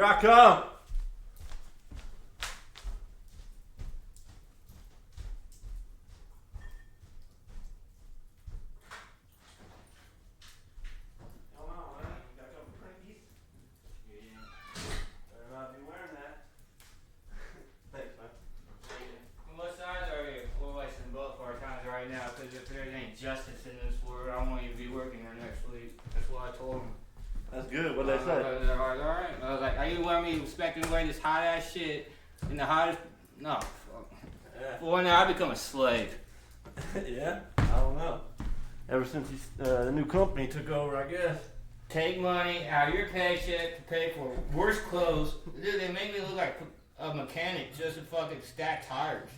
Here I come. Come on, man. You got a couple crankies? Yeah. Better not be wearing that. Thanks, man. On what side are you? We're wasting both our times right now because if there ain't justice in this world, I want you to be working here next week. That's what I told them. That's good. What they say? They're like, alright. I was like, are you want me expecting to wear this hot ass shit in the hottest? No. Fuck. Yeah. Well, now I become a slave. Yeah? I don't know. Ever since the new company took over, I guess. Take money out of your paycheck to pay for worse clothes. Dude, they make me look like a mechanic just to fucking stack tires.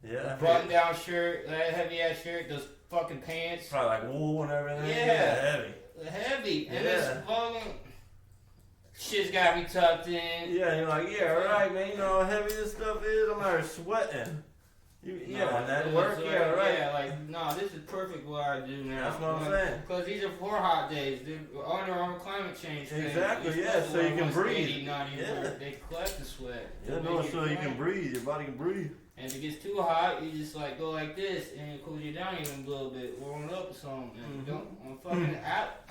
Yeah. Button down shirt, that heavy ass shirt, those fucking pants. Probably like wool and everything. Yeah. Heavy. Heavy. And Yeah. this fucking shit's gotta be tucked in. Yeah, and you're like, yeah, right, man. You know how heavy this stuff is? I'm out here sweating. Yeah, and that work, yeah, right. Yeah, like, no, this is perfect what I do now. That's what I'm saying. Because these are 4 hot days. They're under our climate change thing. Exactly, yeah, so you can breathe. 80, 90, Yeah. They collect the sweat. Yeah, no, so you can breathe. Your body can breathe. And if it gets too hot, you just like go like this and it cools you down even a little bit, warm it up or something. And don't, fucking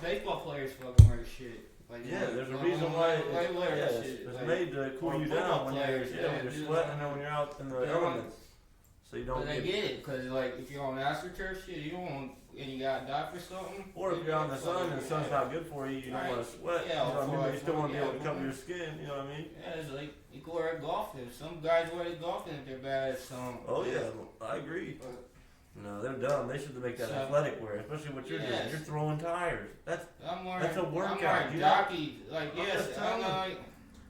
baseball players fucking wear shit. Like, Yeah, like, there's a like, reason why it's it's made to cool you down when you're sweating and when you're out in the elements. So you don't But I get it, because like if you're on AstroTurf shit, you don't want, and you gotta die for something. Or if you're out in the sun and the sun's not good for you, you don't want to sweat. Yeah, you know what I mean? But you still want to be able to yeah, cover your skin, you know what I mean? Yeah, it's like you can wear golfing. Some guys wear golfing if they're bad at some. Oh yeah, I agree. No, they're dumb. They should make that athletic wear, especially what you're doing. You're throwing tires. That's a workout. I'm wearing jockey, like yes, I'm like.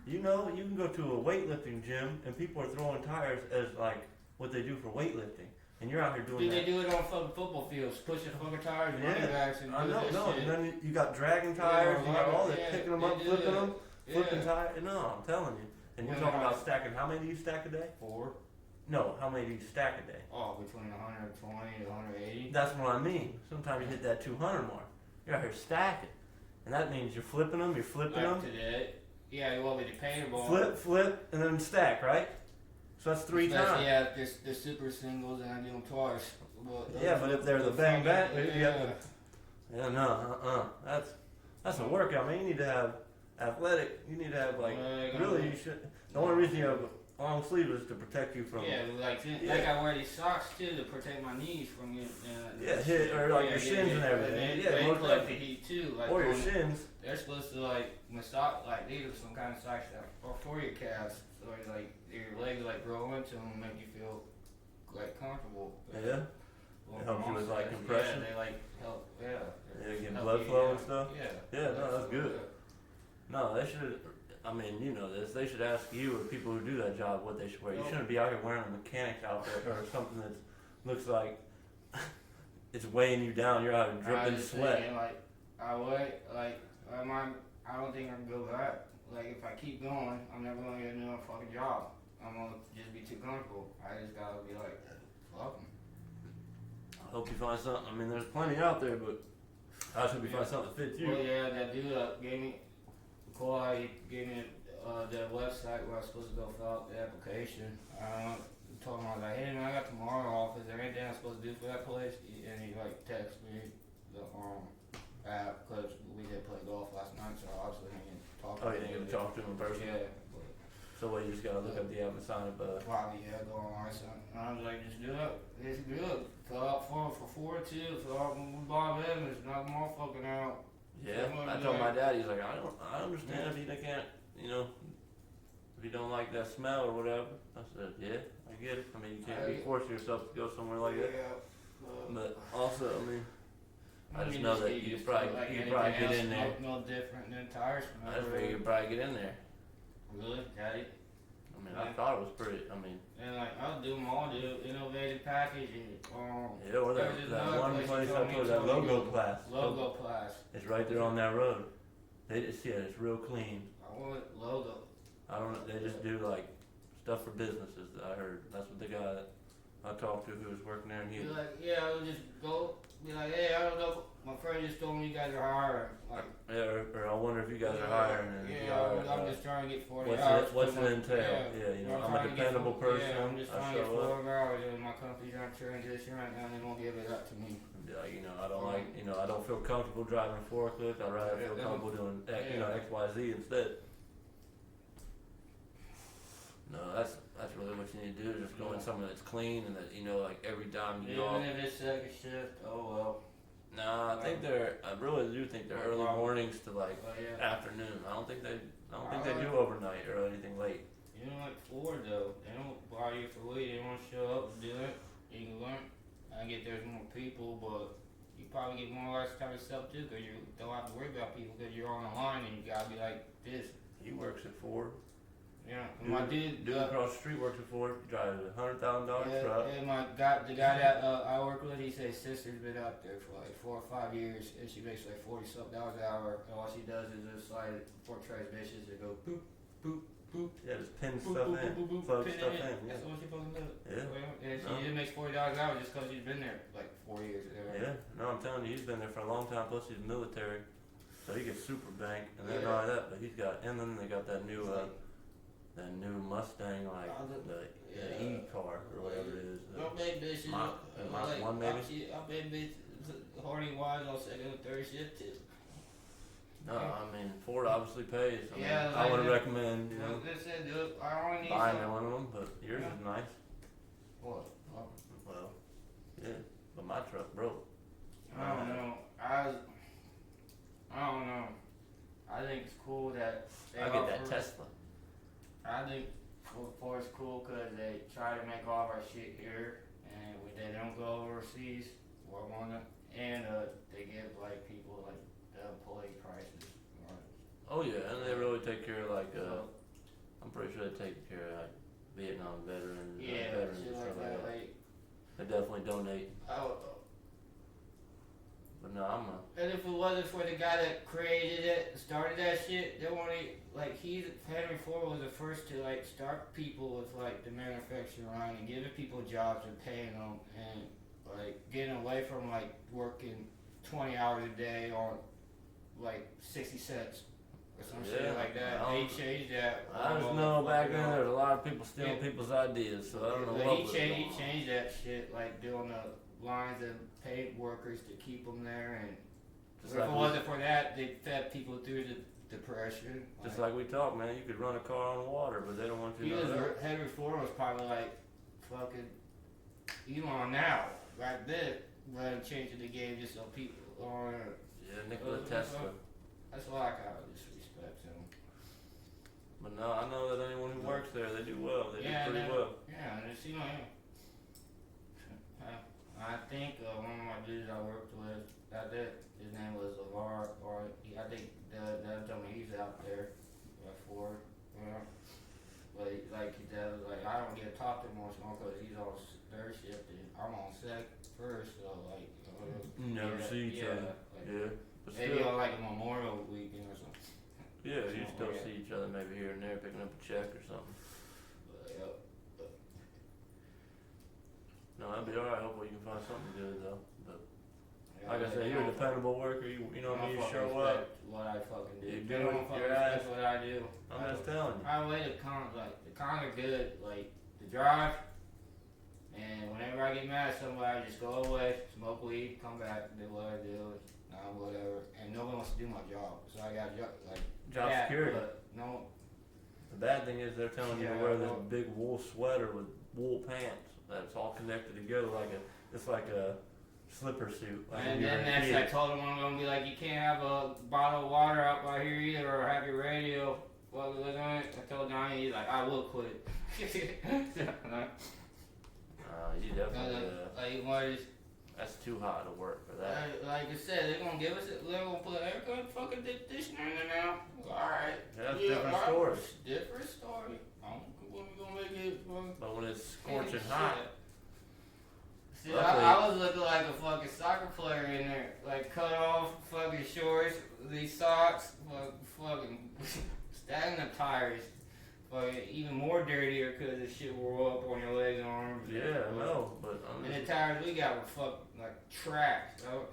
You know, you can go to a weightlifting gym and people are throwing tires as like what they do for weightlifting. And you're out here doing that. They do it on fucking football fields, pushing fucking tires, running backs, and I know, this no, shit. and then you got dragging tires, you got all that, picking them up, flipping them, flipping tires. No, I'm telling you. And you're talking about stacking. How many do you stack a day? 4. No, how many do you stack a day? Oh, between 120 to 180. That's what I mean. Sometimes you hit that 200 mark. You're out here stacking, and that means you're flipping them, you're flipping them. Today, yeah, you want me to paint them all. Flip, and then stack, right? So that's 3 times. Yeah, they're super singles, and I do them twice. Yeah, but if they're the bang bang, you have to. Yeah, no, that's a workout, man. You need to have athletic. You need to have like really. You should. The only reason you have long sleeves is to protect you from. Yeah, like I wear these socks too to protect my knees from getting. Hit or like your shins and everything. They collect the heat too. Like or your shins. They're supposed to like massage, like these are some kind of socks that are for your calves, so like your legs like grow into them and make you feel like comfortable. Yeah. It helps you with like compression. Yeah, they like help. Yeah. Yeah, get blood flow and stuff. Yeah. Yeah, no, that's good. No, they should. I mean, you know this. They should ask you or people who do that job what they should wear. You shouldn't be out here wearing a mechanic's outfit or something that looks like it's weighing you down. You're out here dripping sweat. Thinking, like I don't think I can go back. Like if I keep going, I'm never gonna get a new fucking job. I'm gonna just be too comfortable. I just gotta be like, fuck 'em. I hope you find something. I mean, there's plenty out there, but I just hope you find something that fits you. Well, yeah, that dude gave me the website where I was supposed to go fill out the application. Told him I was like, hey man, I got tomorrow off. Is there anything I'm supposed to do for that place? And he like texted me the app because we did play golf last night, so obviously he didn't talk to him. Oh, yeah, you can talk to him in person. Yeah. So what, you just gotta look up the app and sign up. Probably, yeah, go online. So I was like, just do it. It's good. Fill out for 4 too. Fill out with Bob Evans. Knock them all fucking out. Yeah, I told my dad, he's like, I understand if you can't, you know, if you don't like that smell or whatever. I said, yeah, I get it. I mean, you can't be forcing yourself to go somewhere like that. But also, I mean, I just know that you could probably get in there. No different than tire smell. I just figured you could probably get in there. Really? Got it? I mean, I thought it was pretty, I mean. And like, I'll do them all, innovative packaging. Yeah, or that one place I told you, that logo class. Logo class. It's right there on that road. They just, yeah, it's real clean. I want logo. I don't know, they just do like stuff for businesses that I heard. That's what the guy that I talked to who was working there and he Be like, yeah, I would just go, be like, hey, I don't know, My friend just told me you guys are hiring. Like, Yeah, or I wonder if you guys are hiring. And I'm just trying to get 40 what's hours. What's it entail? Yeah, you know, I'm a dependable person. Yeah, I'm just I trying to get show 4 hours, and my company's on transition right now, and they won't give it up to me. Like, you know, I don't like, you know, I don't feel comfortable driving a forklift. I'd rather feel comfortable doing, you know, X, Y, Z instead. No, that's really what you need to do. Just go in somewhere that's clean and that, you know, like every time you go. Even if it's second shift, oh well. Nah, I really do think they're early mornings to like afternoon. I don't think they do overnight or anything late. You know, like Ford though, they don't bar you for weed. They don't show up and do it. You can learn. I get there's more people, but you probably get more or less kind of stuff too, because you don't have to worry about people because you're on the line and you gotta be like this. He works at Ford. Yeah, my dude across the street works at Ford. Drives a $100,000 truck. Yeah, the guy that I work with, he says his sister's been out there for like 4 or 5 years, and she makes like $40-something an hour. And all she does is just like 4 transmissions that go boop, boop, boop. Yeah, just pin stuff in, plug stuff in. That's what she fucking does. Yeah. And she just makes $40 an hour just because she's been there like 4 years. Yeah, no, I'm telling you, he's been there for a long time. Plus, he's military, so he gets super bank, and then not only that, but he's got, and then they got that new Mustang, like the E car or whatever it is. Don't make bitches. Mach 1 maybe. I bet bitches horny wives on second and third shift too. No, I mean Ford obviously pays. I mean, like I would recommend, you know, I only need buying one of them, but yours is nice. What? Well, yeah, but my truck broke. I don't know. I don't know. I think it's cool that I get that Tesla. I think Ford's cool because they try to make all of our shit here, and they don't go overseas or and they give like people like the employee prices. Oh yeah, and they really take care of like I'm pretty sure they take care of like Vietnam veterans. Veterans and stuff like that. They definitely donate. But no, and if it wasn't for the guy that created it, started that shit, they won't like Henry Ford was the first to like start people with like the manufacturing line and giving people jobs and paying them and like getting away from like working 20 hours a day on like 60 cents or some shit like that. He changed that. I just know back then there was a lot of people stealing people's ideas, so I don't know what he changed that shit, like doing the lines and paid workers to keep them there, and if it wasn't for that, they fed people through the depression. Just like we talked, man, you could run a car on water, but they don't want you to know that. Henry Ford was probably like fucking Elon now, like this, but changing the game just so people Nikola Tesla. That's why I kind of disrespect him. But no, I know that anyone who works there, they do well. They do pretty well. Yeah, and it's, you know, I think one of my dudes I worked with, his name was LeVar, or I think that told me he's out there for, you know. But like his dad was like, I don't get to talk to him much more because he's on third shift and I'm on first, so like. Never see each other. Like, but maybe on like a Memorial weekend or something. Yeah, you still see each other maybe here and there picking up a check or something. No, that'd be alright. Hopefully you can find something good though. But like I said, you're a dependable worker. You know what I mean? You show up. What I fucking do. You do that's what I do. I'm just telling you. I weigh the cons. Like the cons are good. Like the drive. And whenever I get mad at somebody, I just go away, smoke weed, come back, do what I do, whatever. And no one wants to do my job, so I got job security. But no. The bad thing is they're telling you to wear this big wool sweater with wool pants that's all connected together it's like a slipper suit. Like and then next I told them I'm gonna be like, you can't have a bottle of water out by here either, or have your radio. Well, I told Johnny, he's like, I will quit. You definitely. That's too hot to work for that. Like I said, they're gonna put an air fucking conditioner in there now. Alright. That's different story. Different story. When we gonna make it? But when it's scorching hot. See, I was looking like a fucking soccer player in there. Like cut off fucking shorts, these socks, fucking stacking the tires. Even more dirtier because the shit wore up on your legs and arms. Yeah, I know, but and the tires we got were fucking like trash. So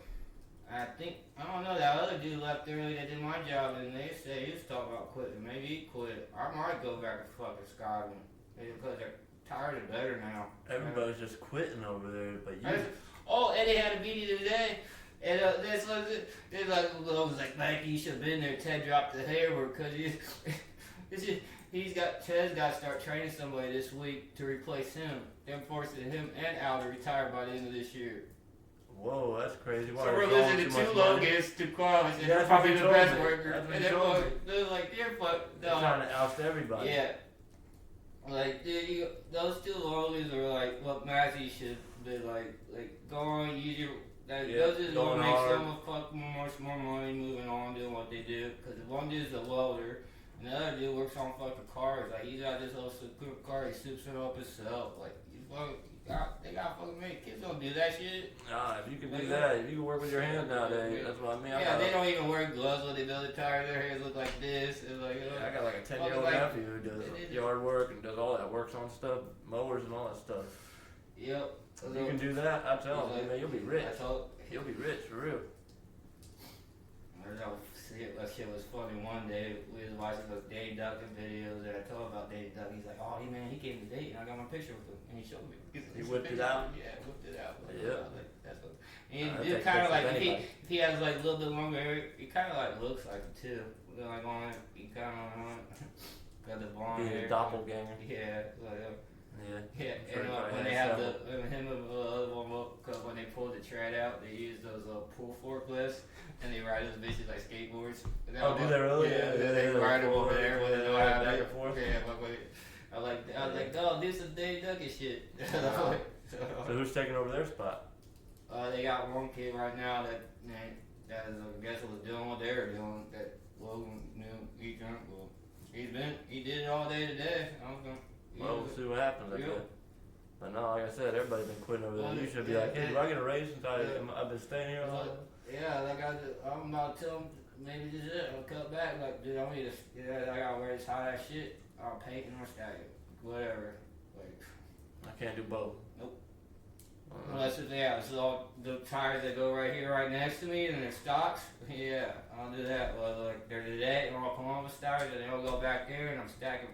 I think, I don't know, that other dude left early that did my job, and they said he was talking about quitting. Maybe he quit. I might go back to fucking Scotland. Because they're tired of better now. Everybody's just quitting over there, but you. Oh, Eddie had a meeting today, and this was it. They was like, Mikey, you should have been there. Ted dropped the hammer because Ted's got to start training somebody this week to replace him. They're forcing him and Al to retire by the end of this year. Whoa, that's crazy. Why So we're losing the 2 Logans to Qualls, and they're probably the best workers. And they're like, they're trying to oust everybody. Yeah. Like, dude, those 2 Logans are like what Mazzy should be like go on, use your. Those is gonna make someone fucking much more money moving on doing what they do. Because one dude's a welder, and the other dude works on fucking cars. Like, he's got this whole super car, he soups it up himself. Like, they got fucking many kids don't do that shit. Nah, if you can do that, if you can work with your hands nowadays, that's what I mean. Yeah, they don't even wear gloves when they build a tire. Their hands look like this. It's like, I got like a 10-year-old nephew who does yard work and does all that, works on stuff, mowers and all that stuff. Yep. If you can do that, I tell him, man, you'll be rich. You'll be rich for real. That shit was funny. One day we was watching those Dave Duncan videos, and I told him about Dave Duncan. He's like, "Oh, man, he gave me a date, and I got my picture with him." And he showed me. He whipped it out. Yeah, whipped it out. Yeah. Like, that's what. And he kind of like if he has like a little bit longer hair, he kind of like looks like it too. Like on it, he kind of got the blonde hair. He's a doppelganger. Yeah. Like, yeah. And when they have him and the other one up, cause when they pull the tread out, they use those pull forklifts, and they ride those bitches like skateboards. Oh, do they really? Yeah, they ride them over there when they don't have back and forth. Yeah, I was like, dog, do some Dave Duncan shit. So who's taking over their spot? They got one kid right now that is, I guess, was doing what they were doing. That Logan knew he drunk. Well, he did it all day today. Well, we'll see what happens, I guess. But no, like I said, everybody's been quitting over there. You should be like, hey, do I get a raise since I've been staying here? Yeah, like I'm about to tell him, maybe this is it. I'll cut back. Like, dude, I gotta wear this hot ass shit. I'll paint and I'll stack it. Whatever. Like, I can't do both. Nope. Unless this is all the tires that go right here, right next to me, and they're stocks. Yeah, I'll do that. Well, like, they're today, and I'll Columbus tires, and they'll go back there, and I'm stacking.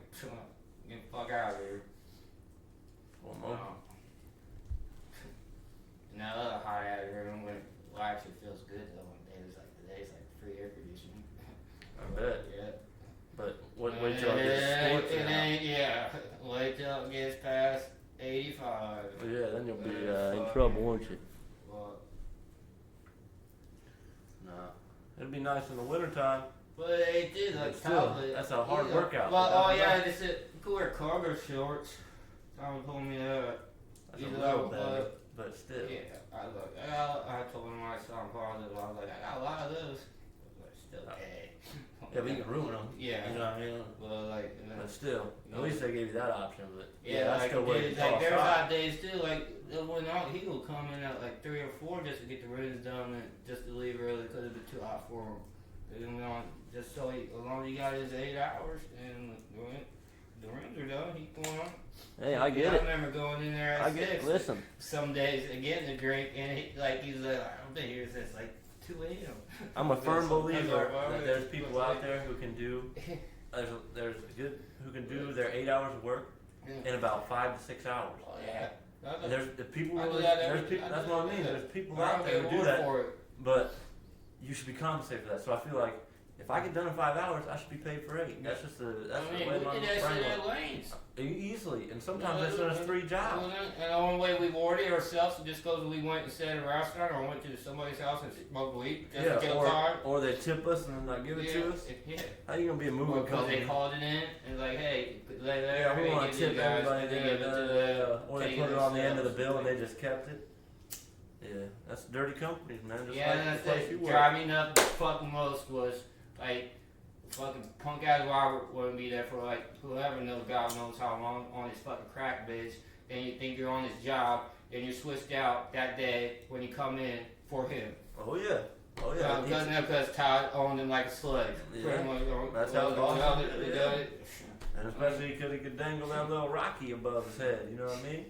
Get the fuck out of here. One more. Now the other hot ass room actually feels good though. One day today's like free air conditioning. I bet. Yeah. But wait till it gets sports. Yeah. Wait till it gets past 85. Well, yeah, then you'll be in trouble, won't you? Well, nah. It'll be nice in the wintertime. But it is like still, that's a hard workout. Well, just you can wear cargo shorts. Someone told me that. That's a little better, but still. Yeah, I told him when I saw him positive, I was like, I got a lot of those. But still, okay. Yeah, but you can ruin them. Yeah. You know what I mean? Well, but still, at least they gave you that option. But yeah, that's still where there's hot days too. Like when he will come in at like 3 or 4 just to get the rims done and just to leave early because it'd be too hot for him. Just so as long as he got his 8 hours and the rims are done, he's going on. Hey, I get it. I remember going in there at 6. Listen. Some days and getting a drink, and he's like, I've been here since like 2 a.m. I'm a firm believer that there's people out there who can do. There's good who can do their 8 hours of work in about 5 to 6 hours. Oh yeah. There's people. That's what I mean. There's people out there who do that. But you should be compensated for that. So I feel like if I get done in 5 hours, I should be paid for 8. That's just the way my brain works. Easily, and sometimes they send us 3 jobs. And the only way we rewarded ourselves is just because we went and sat at a restaurant or went to somebody's house and smoked weed just to kill time. Or they tip us and then not give it to us. Yeah. How you gonna be a moving company? They called it in and like, hey, we want to tip everybody. Or they put it on the end of the bill and they just kept it. Yeah, that's dirty companies, man. Just that's it. Driving me up the fucking most was like. Fucking punk ass Robert wouldn't be there for like whoever knows, God knows how long on his fucking crack bitch. And you think you're on his job and you're switched out that day when you come in for him. Oh yeah. Because Todd owned him like a slave. Yeah. That's how it goes. And especially because he could dangle that little Rocky above his head. You know what I mean?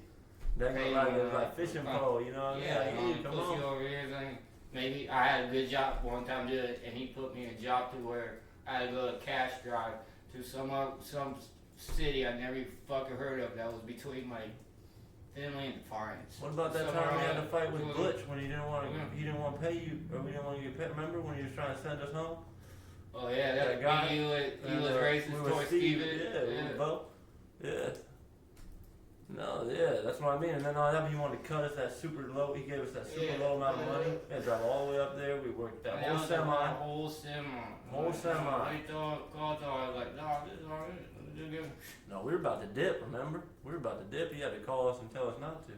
Dangle like fishing pole. You know what I mean? Come on. maybe I had a good job one time doing it, and he put me in a job to where I had to go to cash drive to some city I never fucking heard of that was between my family and Defiance. What about that time we had to fight with Butch when he didn't want to pay you, or we didn't want to get paid? Remember when he was trying to send us home? Oh yeah, that guy. He was racist towards Steven. Yeah. No, yeah, that's what I mean. And then all that, he wanted to cut us that super low. He gave us that super low amount of money. We had to drive all the way up there. We worked that whole semi. I was like, nah, this is alright. No, we were about to dip. Remember? We were about to dip. He had to call us and tell us not to.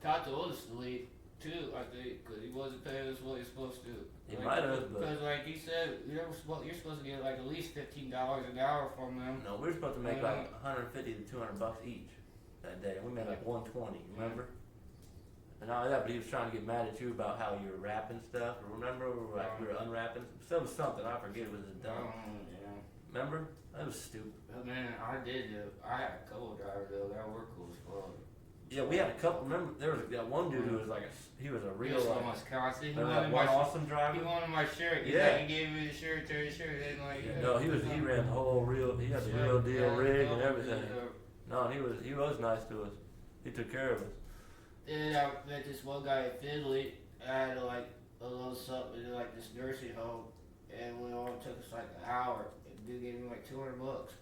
Todd told us to leave too, I think, because he wasn't paying us what he was supposed to. He might have, but because like he said, you're supposed to get like at least $15 an hour from them. No, we were supposed to make like $150 to $200 each that day. We made like $120. Remember? And all that, but he was trying to get mad at you about how you were wrapping stuff. Remember? We were unwrapping. It was something. I forget. It was dumb. Remember? That was stupid. But man, I had a couple drivers though. That work cool as fuck. Yeah, we had a couple. Remember, there was that one dude who was like he was a real constant. He wanted one awesome driver. He wanted my shirt. He gave me the shirt, his shirt, and like. No, he ran the whole real. He had the real deal rig and everything. No, he was nice to us. He took care of us. Then I met this one guy in Finley. I had like a little something in like this nursing home, and we all took us like an hour. And dude gave me like $200.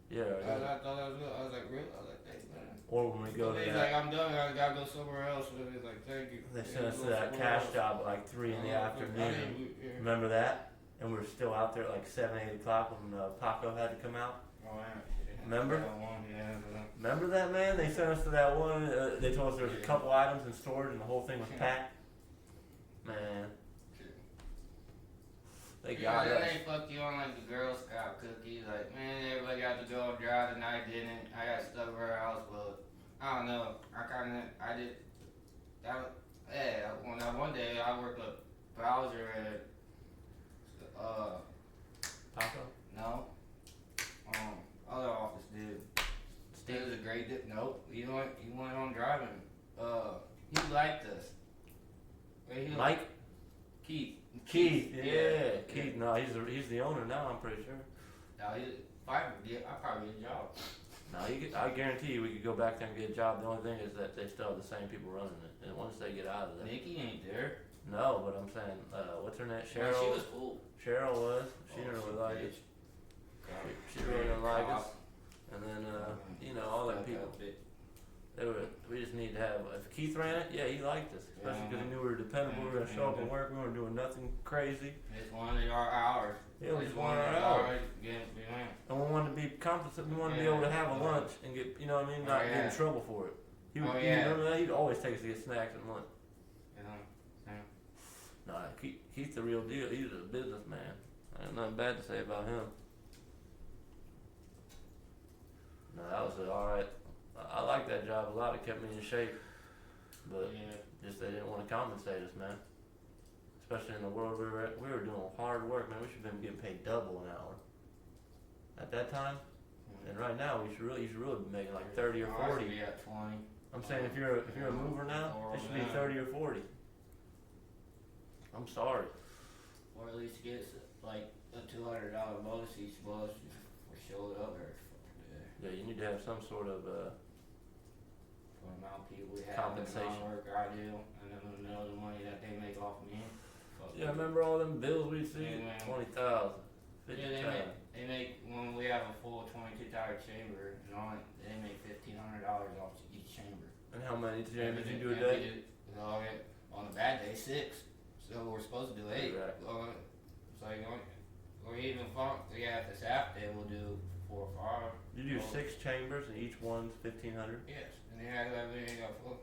Yeah. I thought that was good. I was like, really? I was like, thanks, man. Or when we go to he's like, I'm done. I gotta go somewhere else. And he's like, thank you. They sent us to that cash job at like 3 in the afternoon. Remember that? And we were still out there at like 7, 8 o'clock when Paco had to come out. Oh, yeah. Remember? Remember that, man? They sent us to that one. They told us there was a couple items in storage and the whole thing was packed. Man. They got us. They fucked you on like the Girl Scout cookies. Like, man, everybody got to go and drive and I didn't. I got stuck at our house, but I don't know. One day I worked a browser at Paco? No. Other office dude. Steve was a great dude. Nope. He went on driving. He liked us. Mike? Keith. Yeah. Keith. No, he's the owner now. I'm pretty sure. No, I probably get a job. No, I guarantee you we could go back there and get a job. The only thing is that they still have the same people running it, and once they get out of there. Nikki ain't there. No, but I'm saying, what's her name? Cheryl. Well, she was cool. Cheryl was. She didn't really like us. She really didn't like us. And then, all them people. We just need to have. If Keith ran it, yeah, he liked us, especially because he knew we were dependable. We were gonna show up and work. We weren't doing nothing crazy. Just wanted our hours. Yeah, we just wanted our hours. And we wanted to be compensated. We wanted to be able to have a lunch and get, not get in trouble for it. You remember that? He'd always take us to get snacks and lunch. Nah, Keith's the real deal. He's a businessman. I have nothing bad to say about him. No, that was alright. I like that job a lot. It kept me in shape. But just they didn't want to compensate us, man. Especially in the world we were at. We were doing hard work, man. We should have been getting paid double an hour. At that time. And right now, you should really be making like 30 or 40. Yeah, 20. I'm saying if you're a mover now, it should be 30 or 40. I'm sorry. Or at least get like a $200 bonus each month for showing up every fucking day. Yeah, you need to have some sort of for the amount of people we have, compensation. The amount of work I do, and then the money that they make off of me. Yeah, remember all them bills we see? 20,000, 50,000. Yeah, they make when we have a full 22-tire chamber, and they make $1,500 off each chamber. And how many chambers you do a day? On a bad day, 6. So we're supposed to do 8. Right. So or even if it's half day, we'll do 4 or 5. You do 6 chambers and each one's 1,500. Yes, and then everything got full.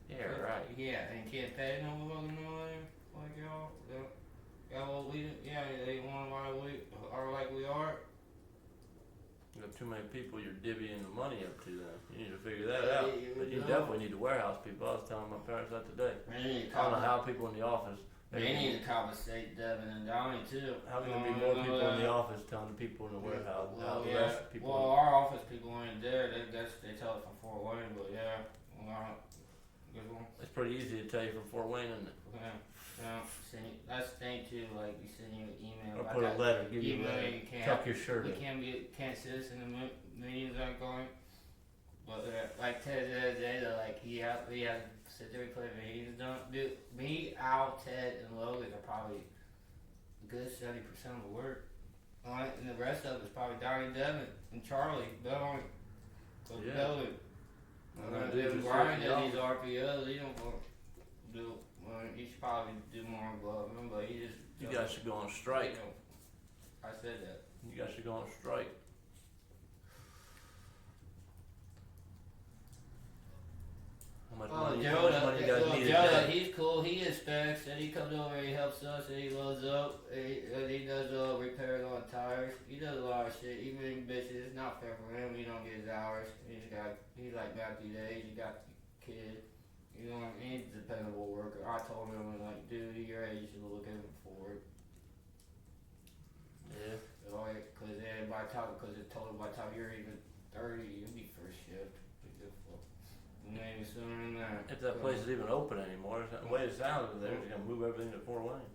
Yeah, right. Yeah, and can't pay no fucking money like y'all. They want like we are. You have too many people you're divvying the money up to them. You need to figure that out. But you definitely need to warehouse people. I was telling my parents that today. I don't know how people in the office. They need to compensate Devin and Donnie too. How can there be more people in the office telling the people in the warehouse how the rest of people? Well, our office people ain't there. They tell it from Fort Wayne, but good one. It's pretty easy to tell you from Fort Wayne, isn't it? Yeah. That's the thing too. Like you send you an email. Or put a letter, give you a letter, you can't. tuck your shirt We in. can't see this in the meetings aren't going. But like Ted the other day, like we have to sit there and play meetings. Don't do me, Al, Ted, and Logan are probably a good 70% of the work on it, and the rest of it's probably Donnie, Devin, and Charlie. Bill, Yeah. Bill, Brian does these RPOs. He don't do. Well, he should probably do more above him, but he just. You guys should go on strike. I said that. You guys should go on strike. How much money you guys need Joe, he's cool. He inspects and he comes over and he helps us and he loads up and he does repairs on tires. He does a lot of shit. Even bitches, it's not fair for him. He don't get his hours. He's like Matthew Days. He got the kid. You know, he's a dependable worker. I told him, like, dude, your age, you should look at him forward. Yeah. Because it told him by the time you're even 30, you'll be first shift. Maybe sooner than that. If that place is even open anymore, the way it sounds over there, they're gonna move everything to Fort Wayne.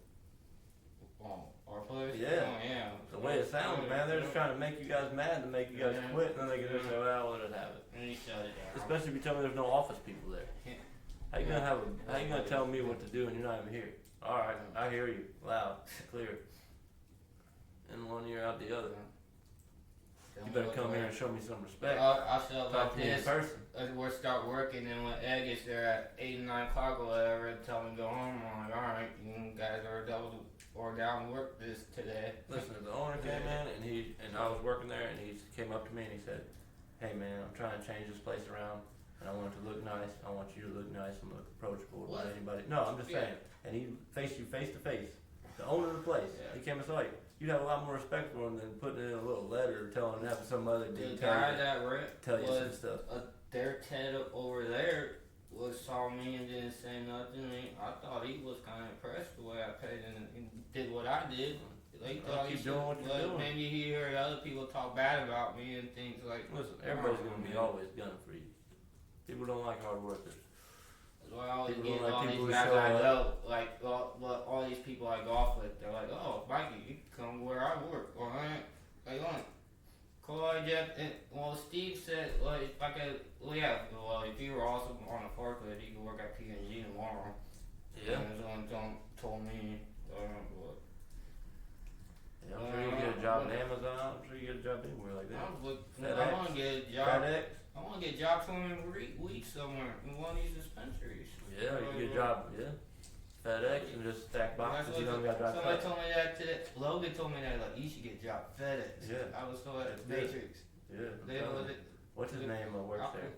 Oh, our place? Yeah. Oh, yeah. The way it sounds, man, they're just trying to make you guys mad to make you guys quit, and then they can just say, well, let it have it. And he shut it down. Especially if you tell me there's no office people there. How you gonna tell me what to do and you're not even here? All right, I hear you, loud, clear. In one ear, out the other. You better come here and show me some respect. I felt Talk like to me in this. person. We'll start working, and when Ed gets there at 8 and 9 o'clock or whatever, and tell him to go home, I'm like, alright, you guys are double or down work this today. Listen, the owner came in and I was working there and he came up to me and he said, hey man, I'm trying to change this place around and I want it to look nice. I want you to look nice and look approachable to anybody. No, I'm just saying. And he faced you face to face. The owner of the place. Yeah. He came and saw you. You'd have a lot more respect for him than putting in a little letter telling him to have some other dude tell you some stuff. Their Ted over there saw me and didn't say nothing. I thought he was kind of impressed the way I paid and did what I did. Like, keep doing what you're doing. Maybe he heard other people talk bad about me and things like. Listen, everybody's gonna be always gunning for you. People don't like hard workers. Well, I always get all these guys I know, like all these people I golf with, they're like, oh, Mikey, you can come where I work. All right, like on. Call Jeff. Well, Steve said, well, if I could, if you were also on a forklift, you could work at P&G tomorrow. Yeah. And someone told me, yeah, I'm sure you get a job at Amazon. I'm sure you get a job anywhere like that. I want to get a job. FedEx. I want to get a job for him in weeks somewhere in one of these dispensaries. Yeah, you can get a job. Yeah. FedEx and just stack boxes. You don't got to drive. Somebody told me that today. Logan told me that, like, you should get a job FedEx. Yeah. I was told at Matrix. Yeah. What's his name works there?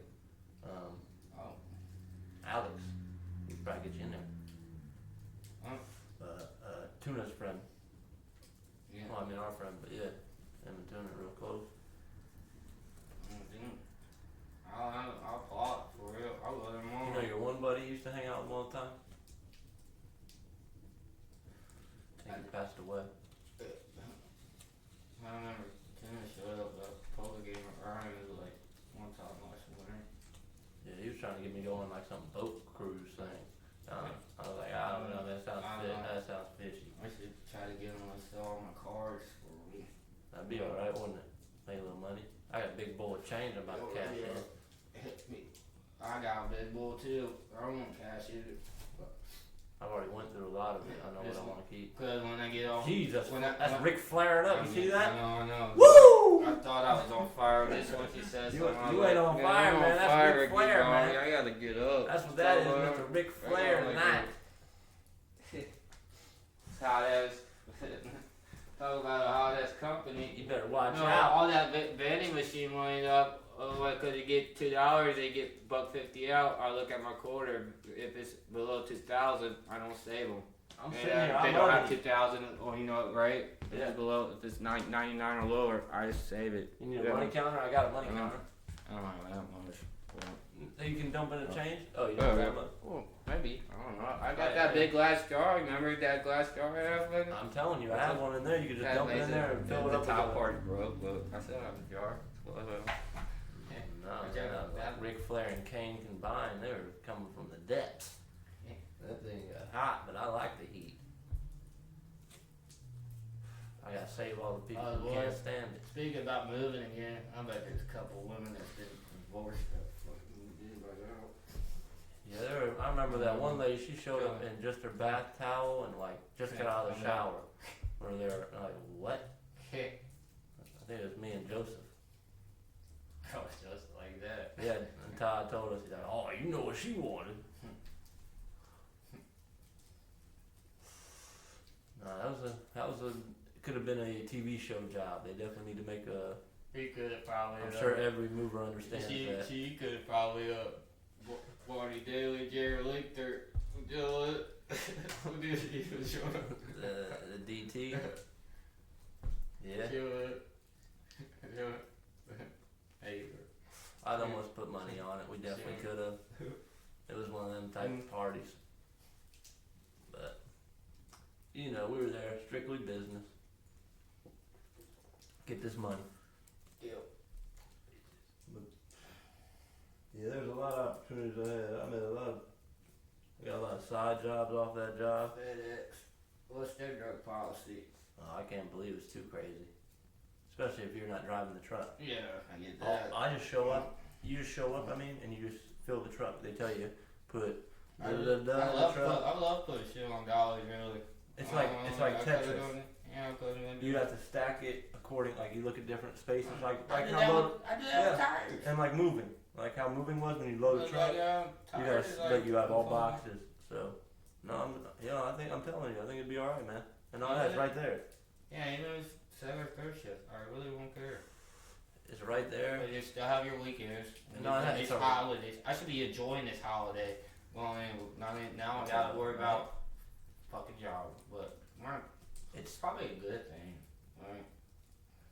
Alex. He can probably get you in there. Tuna's friend. Yeah. Well, I mean our friend, but yeah. Him and Tuna are real close. I'll plot for real. I'll let him on. You know your one buddy you used to hang out with all the time? I think he passed away. I remember Tuna showed up at the poker game at Ryan's like one time last winter. Yeah, he was trying to get me going like some boat cruise thing. I was like, I don't know, that sounds fishy. I should try to get him to sell all my cards for me. That'd be alright, wouldn't it? Make a little money. I got a big bowl of change I'm about to cash in. I got a big bull too. I don't want to cash it. I've already went through a lot of it. I know what I want to keep. Cause when I get off, Jesus, that's Rick flaring up. You see that? I know. Woo! I thought I was on fire. This one he says. You ain't on fire, man. That's Rick Flair, man. I gotta get up. That's what that is, Mr. Rick Flair tonight. That's how that is. Talk about how that's company. You better watch No, out. all that vending machine money up. Cause you get $2, they get $1.50 out. I look at my quarter. If it's below 2,000, I don't save them. I'm sitting here. If they don't have 2,000, or right? If Yeah. it's below, if it's 99 or lower, I just save it. You need a money counter? I got a money counter. I don't have that much. You can dump in a change? Oh, you don't have much? Well, maybe. I don't know. I got that big glass jar. Remember that glass jar I have? I'm telling you, I have one in there. You can just dump it in there and fill it up. The top part broke, but I still have a jar. No, Ric Flair and Kane combined, they were coming from the depths. That thing got hot, but I like the heat. I gotta save all the people Oh, who boy. can't stand it. Speaking about moving again, I bet there's a couple women that's been divorced that fucking did like that. Yeah, I remember that one lady, she showed up in just her bath towel and like just got out of the shower. Where they're like, what? I think it was me and Joseph. Oh, it's just like that. Yeah, and Todd told us, he's like, oh, you know what she wanted. No, that was a, could have been a TV show job. They definitely need to make a, He could have probably. I'm sure every mover understands that. She could have probably Barney Daly, Jerry Lichter, do it. The DT. Yeah. Do it. Hey. I'd almost put money on it. We definitely could have. It was one of them type of parties. But, you know, we were there strictly business. Get this money. Yep. Yeah, there's a lot of opportunities ahead. I mean, we got a lot of side jobs off that job. FedEx. What's their drug policy? Oh, I can't believe it's too crazy. Especially if you're not driving the truck. Yeah, I get that. I just show up. You just show up, and you just fill the truck. They tell you, put I in the truck. I love putting shit on dollies, really. It's like Tetris. Yeah, You have to stack it according, like you look at different spaces, like I do how that load, with tires. and like moving, like how moving was when you load a truck. You gotta, but you have all boxes. So, no, I think I'm telling you, I think it'd be all right, man. And all that's right there. Yeah, even if it's second or third shift, I really won't care. It's right there. But you still have your weekends. No, these holidays. I should be enjoying this holiday. Going in, now I gotta worry about fucking job, but it's probably a good thing, right?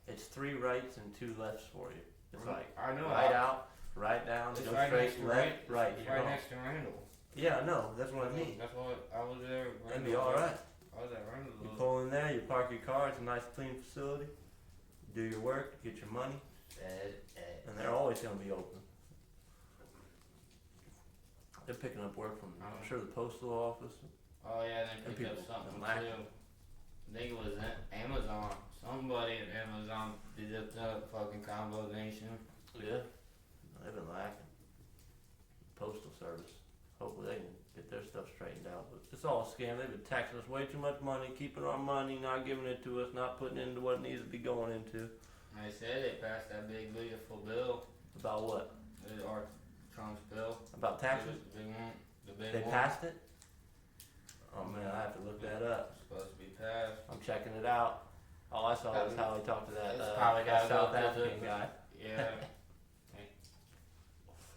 It's 3 rights and 2 lefts for you. It's like I know right out, right down, go right straight, left, right. It's right next to Randall. Yeah, no, that's what I mean. That's what I was there. That'd be all right. I was at Randall. You pull in there, you park your car. It's a nice, clean facility. Do your work, get your money, and they're always gonna be open. They're picking up work from, I'm sure, the postal office. Oh yeah, they picked up something too. I think it was Amazon. Somebody at Amazon did the fucking combination. Yeah, they've been lacking. Postal service. Hopefully they can get their stuff straightened out. But it's all a scam. They've been taxing us way too much money, keeping our money, not giving it to us, not putting it into what it needs to be going into. They said they passed that big beautiful bill. About what? Our Trump's bill. About taxes? The big one. The big They one. passed it? Oh man, I have to look that up. It's supposed to be passed. I'm checking it out. All I saw was how he talked to that probably that gotta South go African guy. Yeah.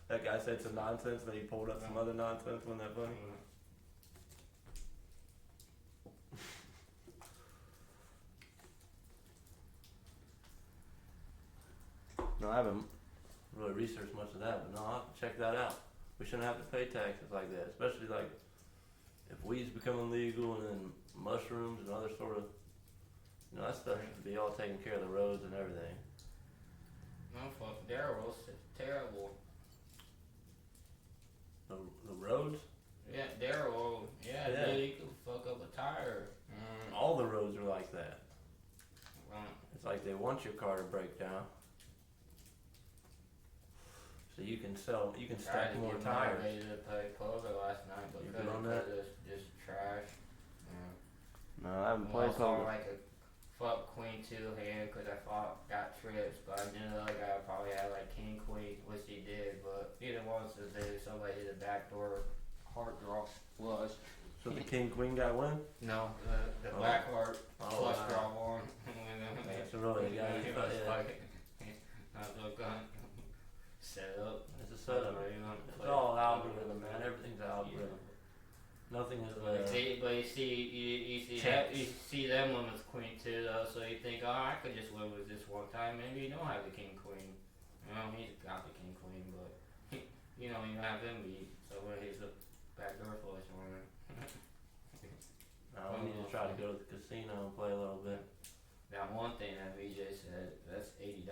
That guy said some nonsense, then he pulled up some other nonsense. Wasn't that funny? No, I haven't really researched much of that, but no, I'll have to check that out. We shouldn't have to pay taxes like that, especially like if weeds become illegal and then mushrooms and other sort of, you know, that stuff should be all taken care of, the roads and everything. No, fuck, Daryl's terrible. The roads? Yeah, Daryl. Yeah, Yeah. dude, he could fuck up a tire. All the roads are like that. Right. It's like they want your car to break down. So you can stack more tires. I ready to play poker last night, but You couldn't good on because that? it's just trash. No, I haven't Well, played I fought poker. like a fuck queen 2 hand because I got trips, but I knew the other guy probably had like king queen, which he did, but either one of the day somebody hit a backdoor heart draw flush. So the king queen guy win? No, the black heart flush wow. draw one. That's really the guy. I was gonna set up. It's a setup. It's all algorithm, man. Everything's algorithm. Nothing is. But you see them when it's queen 2 though, so you think, oh, I could just win with this one time. Maybe you don't have the king queen. You know, he's got the king queen, but you know, you have them beat. So when he's a backdoor flush winner. No, we need to try to go to the casino and play a little bit. Now, one thing that VJ said, that's $80.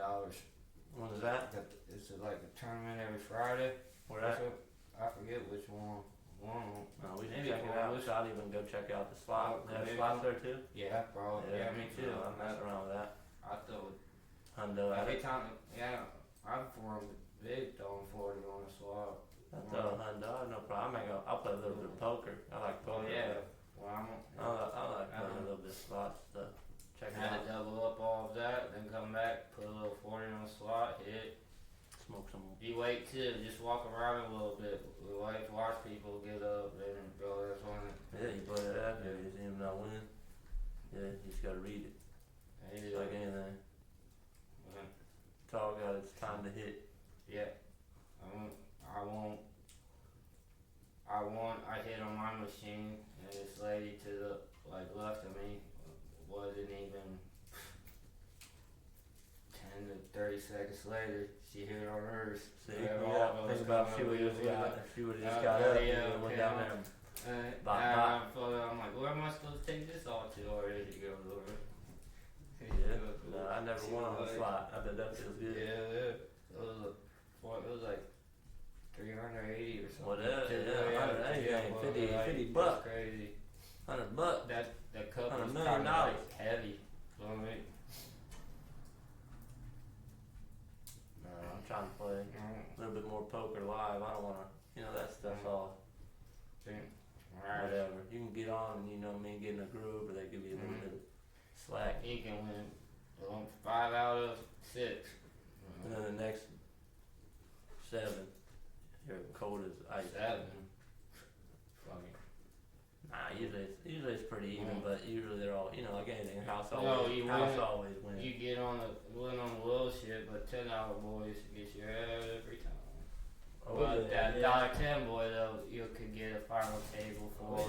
When is that? It's like a tournament every Friday. Where at? I forget which one. one. No, we should Maybe check it out. Columbus. I'd even go check out the slot. Oh, They have maybe. slots there too? Yeah, bro. Yeah, me too. I'm messing around with that. I thought Hundo at every it. time, yeah, I've formed big throwing 40 on a slot. I throw Hundo, no problem. I'll play a little bit of poker. I like Oh poker. yeah. Well, I like playing a little bit of slots stuff. Check it had out. to double up all of that, then come back, put a little 40 on the slot, hit. Smoke some. You wait too, just walk around a little bit. We like to watch people get up and go this one. Yeah, you play it out there. You see him not win. Yeah, you just gotta read it. Hey, It's like anything. It's all got its time to hit. yeah. I hit on my machine, and this lady to the left of me wasn't even 10 to 30 seconds later. She hit on hers. See, Yeah, yeah, all of us think about if she coming would've just over got, the- if she would've just got up, yeah, and went okay, down there. Bop, I'm like, where am I supposed to take this all to already? She goes over. Yeah, no, I never won on the slot. I bet that feels good. Yeah. It was like 380 or something. Whatever, yeah, 50 bucks. That's crazy. $100. That cup $100 was million. kind of like heavy. So I mean, No, I'm trying to play a little bit more poker live. I don't wanna, that stuff's all whatever. You can get on and get in a groove, or they give you a little bit of slack. he can win 5 out of 6. And then the next 7, you're cold as ice. 7. Fucking. Nah, usually it's pretty even, but usually they're all, like anything, house No, always, you house win. always wins. You get on the little shit, but $10 boys get your head every time. But that $1.10 boy though, you could get a final table for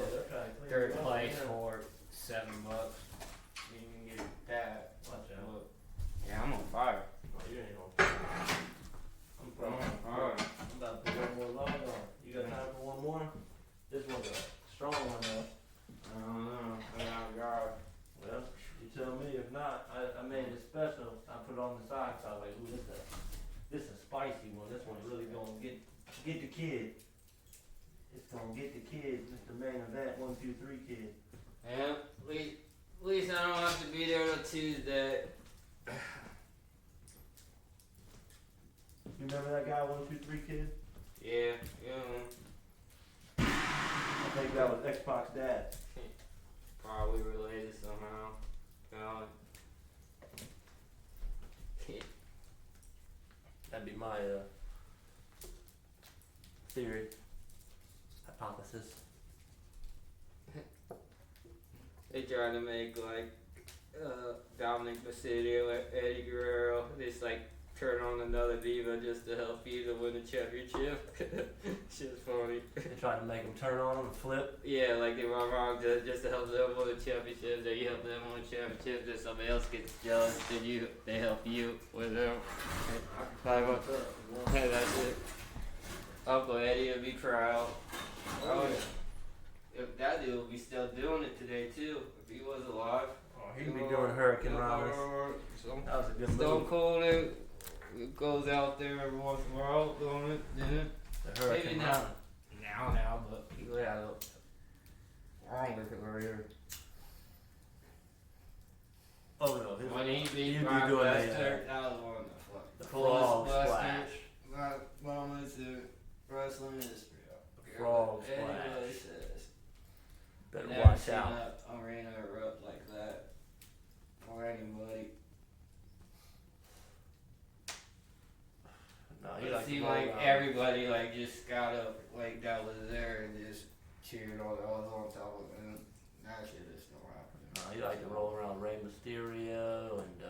third place for $7. You can get that. Watch out. But, yeah, I'm on fire. Oh, you ain't on. I'm about to put one more log on. You got time for one more? This one's a strong one though. I don't know. God. Well, you tell me. If not, I made it special. I put it on the side, so I was like, ooh, this is a spicy one. This one's really gonna get the kid. It's gonna get the kid. Mr. MainEvent 1, 2, 3 kid. Yeah, at least I don't have to be there till Tuesday. You remember that guy 1, 2, 3 kid? Yeah. I think that was Xbox Dad. Probably related somehow. That'd be my theory, hypothesis. They trying to make Dominic Mysterio, Eddie Guerrero, just turn on another diva just to help you to win the championship. Shit's funny. They tried to make him turn on him and flip. Yeah, they went wrong just to help them win the championship. Then you help them win the championship, then somebody else gets jealous, then they help you with them. Hey, that's it. Uncle Eddie would be proud. Oh, if that dude would be still doing it today too, if he was alive. Oh, he'd be doing Hurricane Ramos. That was a good Stone move. Cold goes out there every once in a while doing it, didn't The Hurricane Maybe Ramos. now, but he would have a long career. Oh no, his, When he he'd beat be Brock doing Lesnar, that was one of the the frog funnest splash. moments in wrestling history. Frog Anybody splash. says. Better Never watch seen out. that arena erupt like that. Or anybody. No, It he like seemed to roll like around. everybody just got up that was there and just cheered all on top of it. And that shit is still happening. No, he like to roll around Rey Mysterio and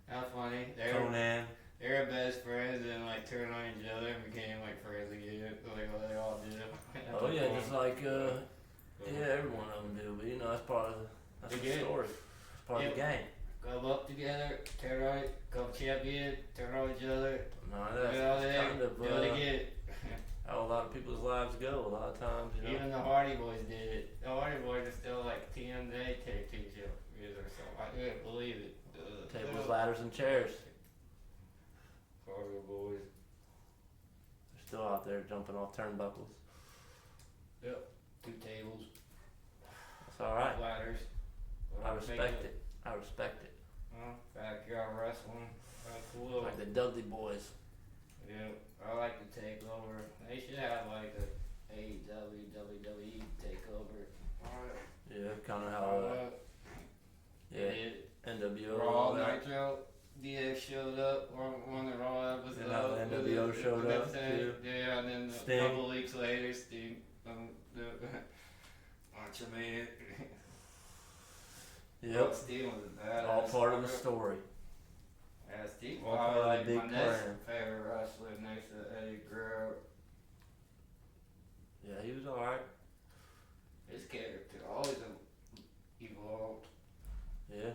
How funny. Conan. They were best friends and turned on each other and became friends again. What they all did. Oh yeah, just every one of them do. But that's part of the story. It's part of the game. Go up together, turn on it, go champion, turn on each other. No, that's kind of do it again. how a lot of people's lives go. A lot of times, Even the Hardy Boys did it. The Hardy Boys are still TMJ take two champions or something. I couldn't believe it. Tables, ladders, and chairs. Hardy Boys. They're still out there jumping off turnbuckles. Yep. 2 tables. That's alright. Ladders. I respect it. I respect it. Backyard wrestling. That's cool. Like the Dudley Boys. Yeah, I like the takeover. They should have like a AEW, WWE takeover. Yeah, kind of how. Yeah, NWO. Raw, Nitro, DX showed up on the Raw episode. And how the NWO showed up too. Yeah, and then Sting. a couple weeks later, Sting. Macho Man. Yep. Sting was a badass. All part of the story. Yeah, Sting All probably part of like the my big next plan. favorite wrestler next to Eddie Guerrero. Yeah, he was alright. His character always evolved. Yeah.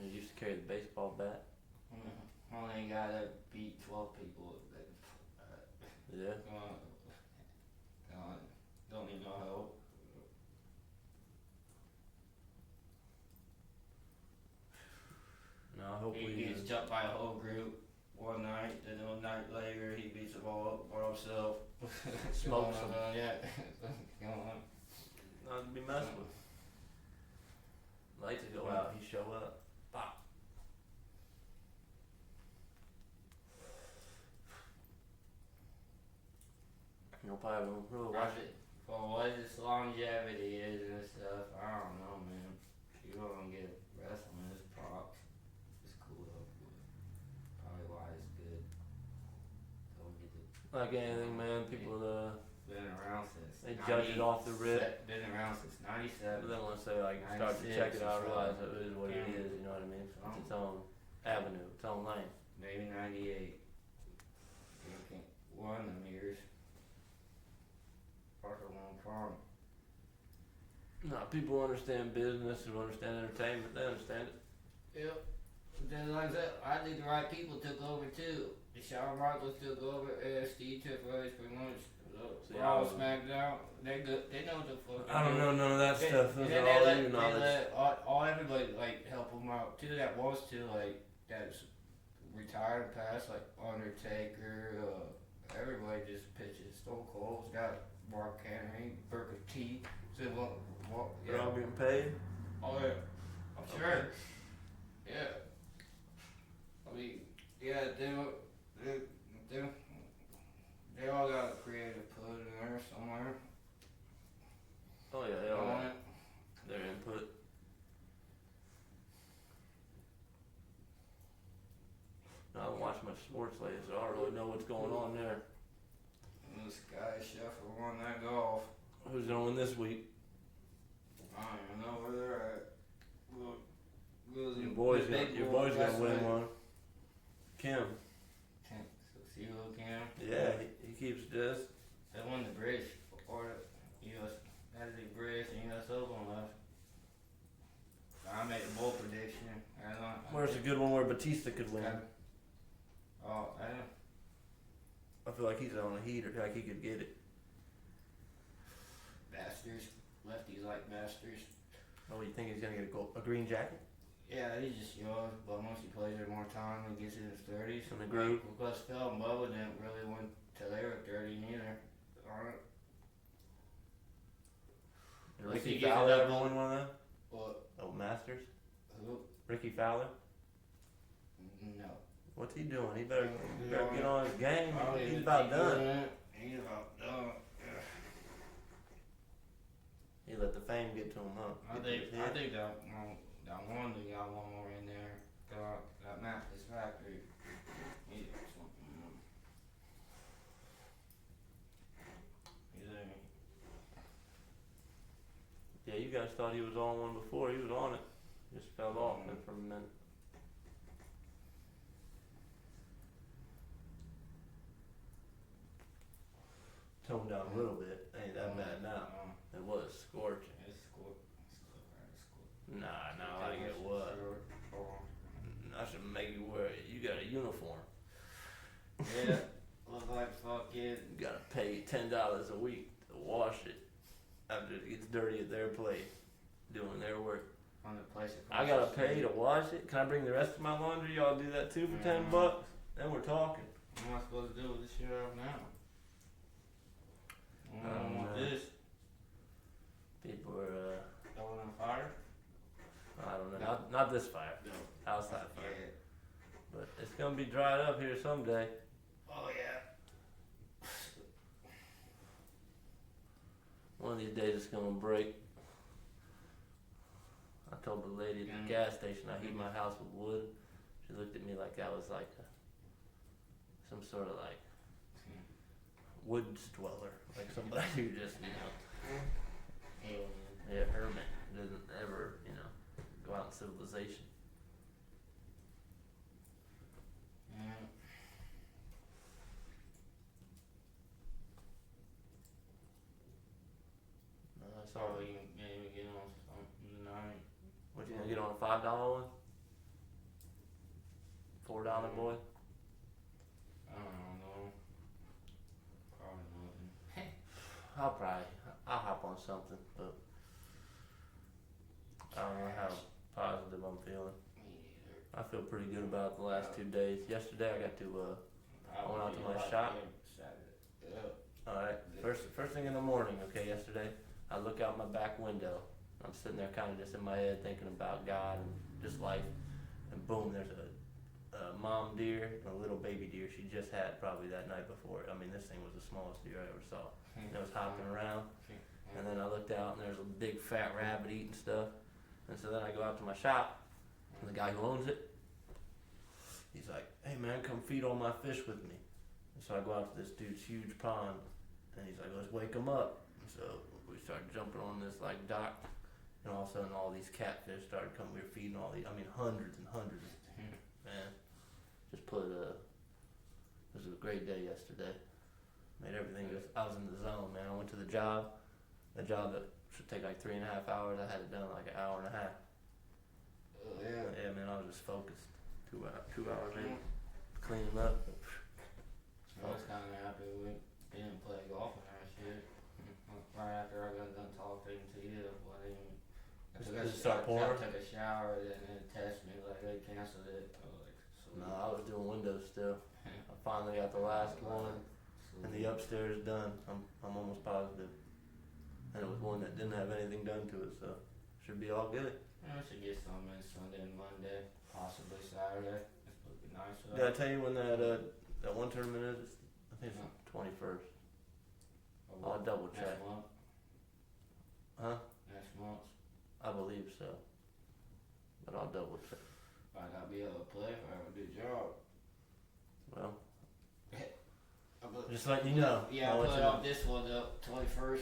He used to carry the baseball bat. Only guy that beat 12 people. Yeah. Don't need no help. No, I hope He gets jumped by a whole group one night, then one night later he beats them all up by himself. Smokes them. Yeah. Not to be messed with. Lights would go out, he show up. Pop. You'll probably really watch it. For what its longevity is and stuff, I don't know, man. You don't get wrestling as props. It's cool though. Probably why it's good. Don't get the Like anything, man, people been around since they judge it off the rip. Been around since But '97. then once they like start to 96 check it out, or realize something. that it is what it is. You know what I mean? It's its own avenue, its own lane. Maybe '98. One of them years. Parker Long Farm. No, people understand business, who understand entertainment, they understand it. Yep. Then like that, I think the right people took over too. Shawn Michaels took over, ASD took over pretty much. See, Raw, SmackDown, they good. They know what the fuck. I don't know none of that stuff. Those And then are they all let, you they knowledge. let all everybody like help them out too. That wants to like that's retired past like Undertaker. Everybody just pitches. Stone Cold's got Mark Henry, Booker T. So They're all getting paid? Oh yeah, I'm sure. Yeah. I mean, yeah, they all got a creative put in there somewhere. Oh yeah, they all On got it. their input. No, I don't watch much sports lately, so I don't really know what's going on there. And this guy Sheffield won that golf. Who's going to win this week? I don't even know where they're at. Look, Your boy's gonna win one. Kim. So see who can. Yeah, he keeps this. They won the bridge or the US. That's the bridge and US Open left. I made a bold prediction. I don't know. Where's a good one where Batista could win? Oh, I don't. I feel like he's on a heater, like he could get it. Masters. Lefties like Masters. Oh, you think he's gonna get a green jacket? Yeah, he's just young, but once he plays there more time and gets in his 30s. In the groove. Because Phil and Bubba didn't really win till they were 30 neither. Alright. Did Once he Ricky gets Fowler it up ever on- win one of them? What? Oh, Masters? Who? Ricky Fowler? No. What's he doing? He better get on his game. Probably He's the about team done. doing it. He's about done. He let the fame get to him, huh? I think that one they got one more in there. That Memphis Factory. He did something. Yeah, you guys thought he was on one before. He was on it. Just fell off there for a minute. Toned down a little bit. Ain't that bad now. It was scorching. It's cool. Nah, like it was. I should make you wear it. You got a uniform. Yeah, look like fucking. You gotta pay $10 a week to wash it after it gets dirty at their place, doing their work. On the place. I gotta pay to wash it. Can I bring the rest of my laundry? Y'all do that too for $10? Then we're talking. What am I supposed to do with the shit out now? I don't want this. People are, Throwing on fire? I don't know, not this fire, No. outside fire. Yeah. But it's gonna be dried up here someday. Oh, yeah. One of these days it's gonna break. I told the lady at the gas station I heat my house with wood. She looked at me like I was like some sort of like woods dweller, like somebody who just, yeah, hermit, doesn't ever, go out in civilization. Yeah. I saw. Probably maybe get on something tonight. What, you gonna get on a $5 one? $4 boy? I don't know. Probably nothing. I'll hop on something, but I don't know how positive I'm feeling. Me neither. I feel pretty good about the last 2 days. Yesterday I got to, I went out to my shop. Alright, first thing in the morning, okay, yesterday, I look out my back window. I'm sitting there kind of just in my head thinking about God and just life, and boom, there's a mom deer and a little baby deer she just had probably that night before. I mean, this thing was the smallest deer I ever saw. And it was hopping around, and then I looked out and there's a big fat rabbit eating stuff. And so then I go out to my shop, and the guy who owns it, he's like, "Hey man, come feed all my fish with me." And so I go out to this dude's huge pond, and he's like, "Let's wake him up." And so we started jumping on this like dock, and all of a sudden all these catfish started coming. We were feeding all these, I mean hundreds and hundreds. Man, just it was a great day yesterday. Made everything just, I was in the zone, man. I went to the job that should take like 3.5 hours. I had it done in like an hour and a half. Oh, yeah. Yeah, man, I was just focused. 2 hours in, cleaning up. I was kind of happy we didn't play golf and that shit. Right after I got done talking to you, I took a shower, then it texted me like they canceled it. I was like, sweet. No, I was doing windows still. I finally got the last one, and the upstairs done. I'm almost positive. And it was one that didn't have anything done to it, so should be all good. I should get some in Sunday and Monday, possibly Saturday. It's supposed to be nice. Did I tell you when that one tournament is? I think it's the 21st. I'll double check. Next month? Huh? Next month? I believe so. But I'll double check. I gotta be able to play if I have a good job. Well, just letting you know. Yeah, I put off this one the 21st.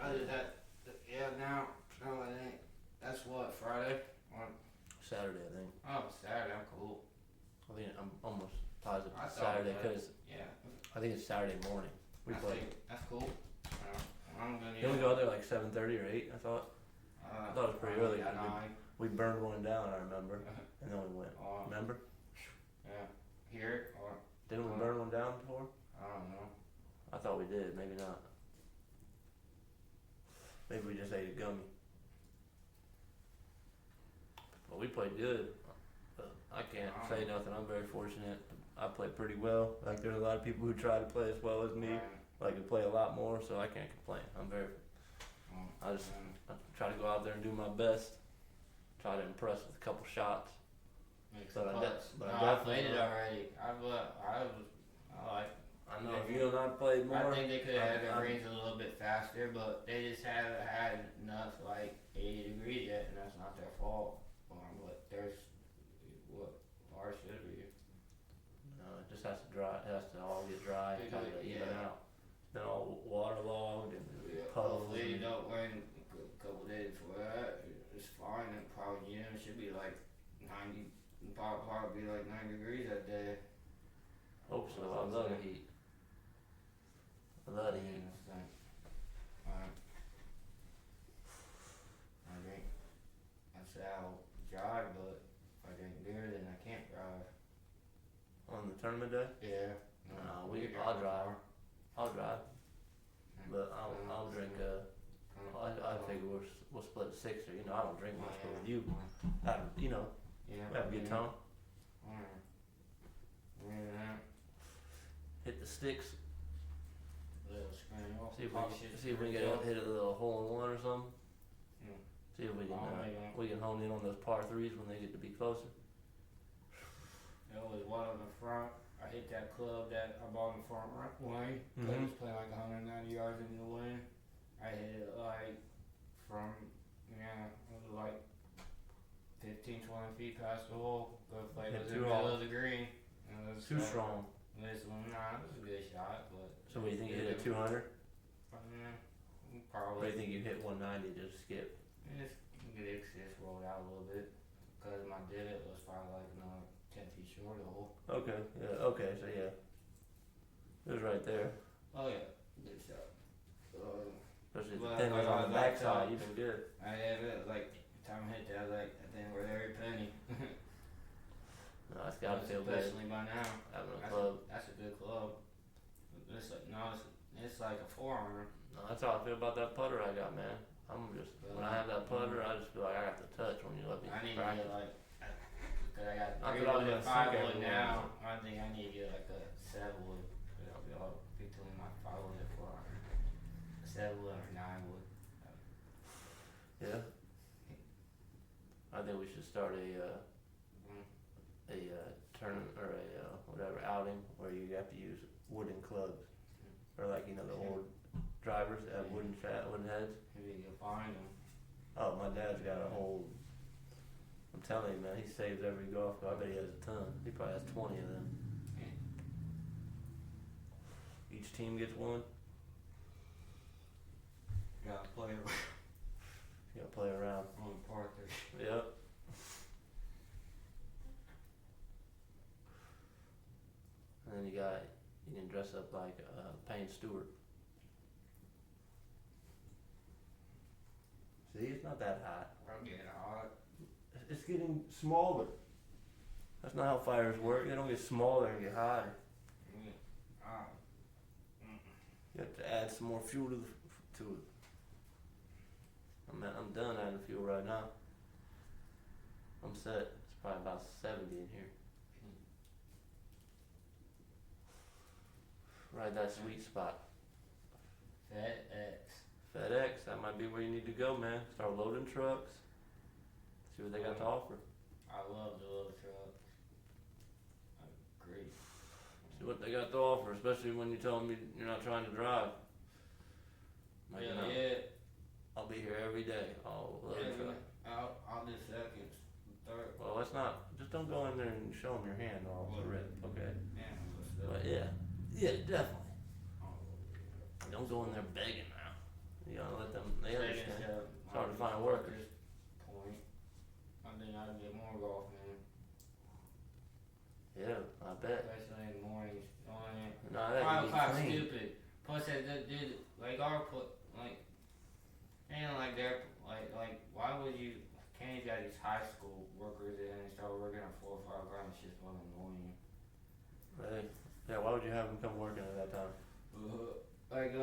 I did that. Yeah, no, it ain't. That's what, Friday? Or, Saturday, I think. oh, Saturday, I'm cool. I think I'm almost positive I it's thought Saturday that- because Yeah, I think it's Saturday morning. We play. that's cool. I'm gonna Didn't we go out there like 7:30 or 8? I thought it was pretty early. Yeah, 9. we burned one down. I remember, and then we went. Remember? Yeah, here or Didn't we burn one down before? I don't know. I thought we did. Maybe not. Maybe we just ate a gummy. Well, we played good. But I can't say nothing. I'm very fortunate. I played pretty well. Like there's a lot of people who try to play as well as me. Like to play a lot more, so I can't complain. I try to go out there and do my best. Try to impress with a couple shots. I played it already. I know if you and I played more. I think they could have had their greens a little bit faster, but they just haven't had enough like 80 degrees yet, and that's not their fault. But there's what ours should be. No, it just has to dry. It has to all get dry and kind of even out. Then all waterlogged and puddles. Hopefully you don't rain a couple days before that. It's fine. It probably it should be like 90. Probably be like 90 degrees that day. Hope so. I love the heat. I love the heat. I drink. I say I'll drive, but if I drink beer, then I can't drive. On the tournament day? Yeah. I'll drive. I'll drive. But I'll drink. I figure we'll split a sixer. I don't drink much, but with you, we have a good time. Yeah. Hit the sticks. little screen. See if we can hit a little hole in one or something. Hmm. See if we can Oh, we can hone in on those par threes when they get to be closer. There was one on the front. I hit that club that I bought in the front lane. Cause it was playing like 190 yards in the wind. I hit it like from, it was like 15, 20 feet past the hole. But play was in the middle of the green. And it was too strong. This one, it was a good shot, but. So what do you think you hit at 200? Probably. Or do you think you hit 190 just skip? Just rolled out a little bit. Cause my divot was probably like another 10 feet short of the hole. Okay, yeah, okay, so yeah. It was right there. Oh yeah, good shot. Especially if the pin was on the backside, you've been good. I had it, like, time I hit that, like, I think worth every penny. No, it's gotta feel good. Especially by now. Having a club. That's a good club. It's like, it's like a 4-iron. No, that's how I feel about that putter I got, man. I'm just, when I have that putter, I just feel like I got the touch when you let me I need practice. to get, like, cause I got I 3 thought I was wood gonna and 5 sink wood every now. one. I think I need to get, like, a 7 wood. I'll be all between my 5 wood and 4-iron. 7 wood or 9 wood. Yeah. I think we should start a tournament or a whatever outing where you have to use wooden clubs, or like the old drivers that have wooden heads. Maybe you can find them. Oh, my dad's got a whole. I'm telling you, man, he saves every golf club. I bet he has a ton. He probably has 20 of them. Each team gets one. Gotta play You gotta play around. on the par 3. Yep. And then you can dress up like Payne Stewart. See, it's not that hot. I'm getting hot. It's getting smaller. That's not how fires work. They don't get smaller and get hotter. You have to add some more fuel to it. I'm done adding fuel right now. I'm set. It's probably about 70 in here. Right, that sweet spot. FedEx, that might be where you need to go, man. Start loading trucks. See what they got to offer. I love the little trucks. Great. See what they got to offer, especially when you tell me you're not trying to drive. Like, I'll be here every day. I'll load a truck. I'll do seconds. Third. Well, let's not. Just don't go in there and show them your hand off the rip, okay? Yeah, But yeah, definitely. Don't go in there begging now. You gotta let them. They understand. It's hard to find workers. Point. I think I can get more golf, man. Yeah, I bet. Especially in the mornings. No, that 5 would be o'clock clean. stupid. Plus, that dude, like our like they're like why would you? Kenny's got these high school workers in and start working at 4 or 5 grand. It's just fucking annoying. Right. Yeah. Why would you have them come working at that time? Like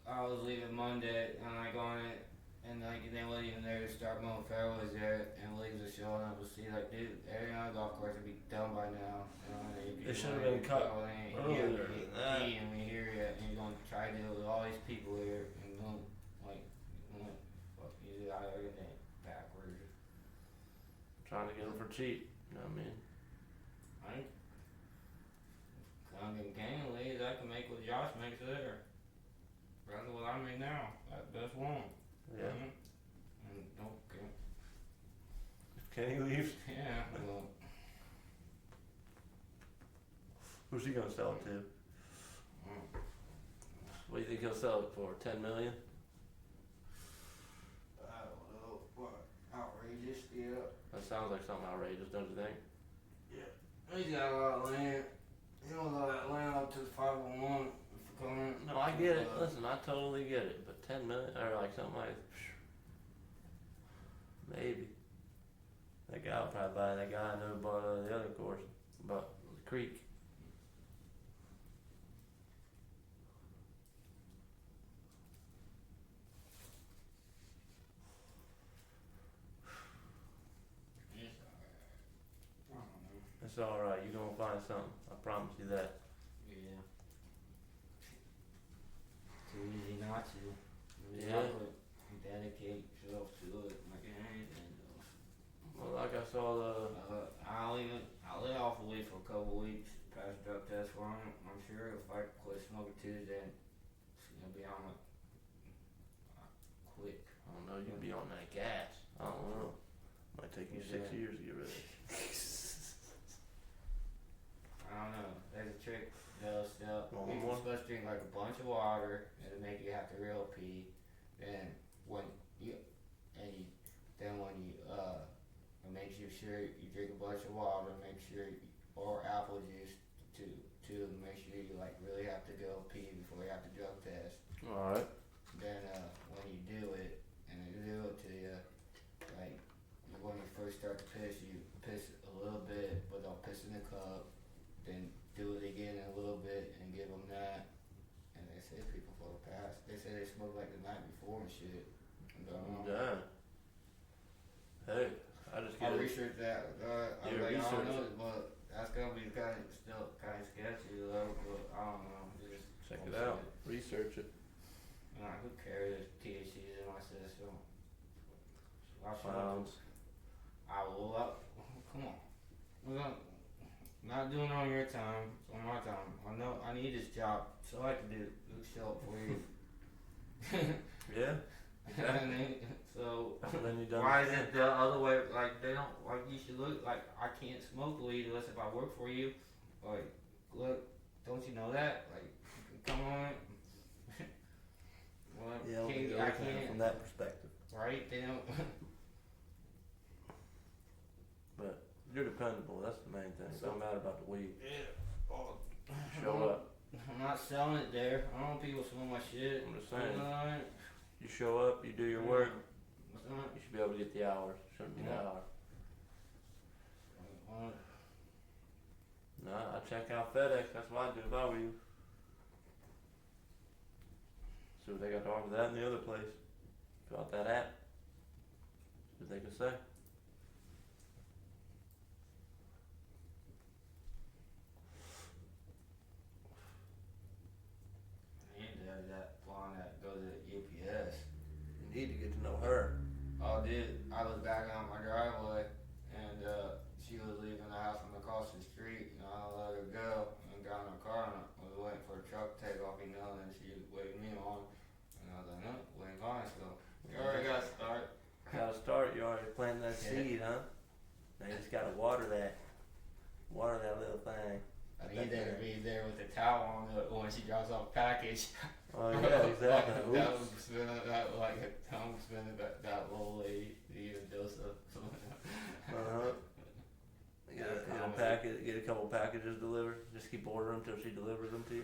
I was leaving Monday and I go on it and like they wasn't even there to start mowing fairways there and leaves are showing up to see like dude every other golf course would be done by now. It should have been cut earlier than that. And we hear it and you're gonna try to deal with all these people here and don't fuck you out everything backwards. Trying to get them for cheap. You know what I mean? I'm getting gang leads, I can make what Josh makes there. That's what I make now. That's one. Yeah. And don't care. If Kenny leaves, Yeah, well. who's he gonna sell it to? What do you think he'll sell it for? 10 million? I don't know. What? Outrageous, yeah. That sounds like something outrageous, don't you think? Yeah. He's got a lot of land. He owns all that land up to the 501 for coming. No, I get it. Listen, I totally get it. But 10 million, or like something like, maybe. That guy will probably buy that guy I know who bought the other course, but the creek. It's alright, you're gonna find something. I promise you that. Yeah. easy not to. Yeah. You dedicate yourself to it like anything else. Well, like I saw I'll lay off a week for a couple weeks, pass the drug test for him. I'm sure if I quit smoking Tuesday, it's gonna be on a quick. I don't know, you'd be on that gas. I don't know. Might take you 6 years to get rid of it. I don't know. There's a trick that'll still. One You're more? supposed to drink like a bunch of water and it'll make you have to real pee. Then when you make sure you drink a bunch of water. Make sure or apple juice to make sure you like really have to go pee before you have to drug test. All right. Then when you do it and they do it to you, like when you first start to piss, you piss a little bit, but don't piss in the cup. Then do it again a little bit and give them that. And they say people for the past. They say they smoked like the night before and shit. Damn. Hey, I just get I researched that. I Yeah, don't research know, it. but that's gonna be still kind of sketchy though. But I don't know. Just check it out. Research it. Nah, who cares? THC is in my system. Clowns. I will up. Come on. We're gonna, not doing it on your time. It's on my time. I know I need this job, so I can do show up for you. Yeah. You know what I mean? So Then you done. why is it the other way? Like they don't like you should look like I can't smoke weed unless if I work for you. Like look, don't you know that? Like come on. Well, Yeah, I can't from that perspective. right? They don't. But you're dependable. That's the main thing. It don't matter about the weed. Yeah. Show up. I'm not selling it there. I don't want people smoke my shit. I'm just saying. You know what I mean? You show up. You do your work. What's that? You should be able to get the hours. Shouldn't be that hard. Nah, I check out FedEx. That's what I do if I were you. See what they got to offer that and the other place. Fill out that app. See what they can say. That blonde that goes to UPS. You need to get to know her. Oh, dude, I was backing out my driveway, and she was leaving the house from across the street, and I let her go, and got in her car, and I was waiting for a truck to take off, and she waved me on, and I was like, no, we ain't going, so you already gotta start. Gotta start. You already planted that seed, huh? Now you just gotta water that little thing. I need her to be there with the towel on when she drops off a package. Oh yeah, exactly. That was spinning that like I'm spinning that little lady even does stuff. Get a couple packages delivered. Just keep ordering until she delivers them to you.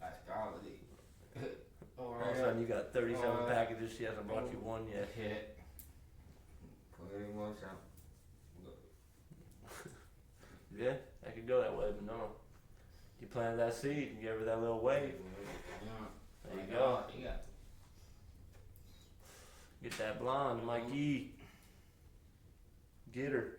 That's probably. All of a sudden you got 37 packages. She hasn't brought you one yet. Hit. Pretty much. Yeah, I could go that way, but no. You planted that seed and gave her that little wave. There you go. Get that blonde, Mikey. Get her.